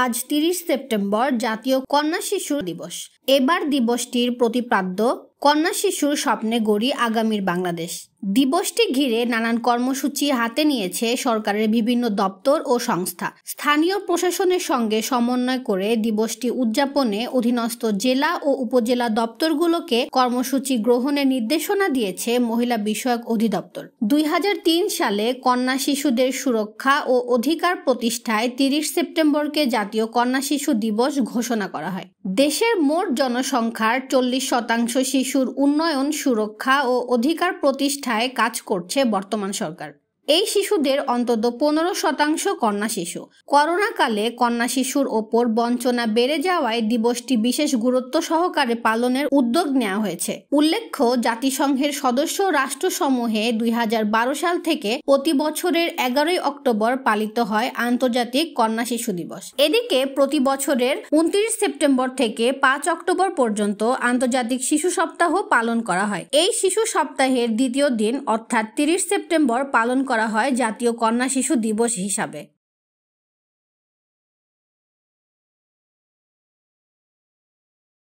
আজ ৩০ সেপ্টেম্বর জাতীয় কন্যা শিশু দিবস। এবার দিবসটির প্রতিপাদ্য কন্যা শিশুর স্বপ্নে গড়ি আগামীর বাংলাদেশ। দিবসটি ঘিরে নানান কর্মসূচি হাতে নিয়েছে সরকারের বিভিন্ন দপ্তর ও সংস্থা। স্থানীয় প্রশাসনের সঙ্গে সমন্বয় করে দিবসটি উদযাপনে অধীনস্থ জেলা ও উপজেলা দপ্তরগুলোকে কর্মসূচি গ্রহণের নির্দেশনা দিয়েছে মহিলা বিষয়ক অধিদপ্তর। ২০০৩ সালে কন্যা শিশুদের সুরক্ষা ও অধিকার প্রতিষ্ঠায় ৩০ সেপ্টেম্বরকে জাতীয় কন্যা শিশু দিবস ঘোষণা করা হয়। দেশের মোট জনসংখ্যার ৪০% শিশুর উন্নয়ন, সুরক্ষা ও অধিকার প্রতিষ্ঠায় কাজ করছে বর্তমান সরকার। এই শিশুদের অন্তত ১৫% কন্যা শিশু। করোনাকালে কন্যা শিশুর ওপর বঞ্চনা বেড়ে যাওয়ায় দিবসটি বিশেষ গুরুত্ব সহকারে পালনের উদ্যোগ নেওয়া হয়েছে। উল্লেখ্য, জাতিসংঘের সদস্য রাষ্ট্রসমূহে ২০১২ সাল থেকে প্রতি বছরের ১১ অক্টোবর পালিত হয় আন্তর্জাতিক কন্যা শিশু দিবস। এদিকে প্রতি বছরের ২৯ সেপ্টেম্বর থেকে ৫ অক্টোবর পর্যন্ত আন্তর্জাতিক শিশু সপ্তাহ পালন করা হয়। এই শিশু সপ্তাহের দ্বিতীয় দিন অর্থাৎ ৩০ সেপ্টেম্বর পালন করা হয় জাতীয় কন্যা শিশু দিবস হিসাবে।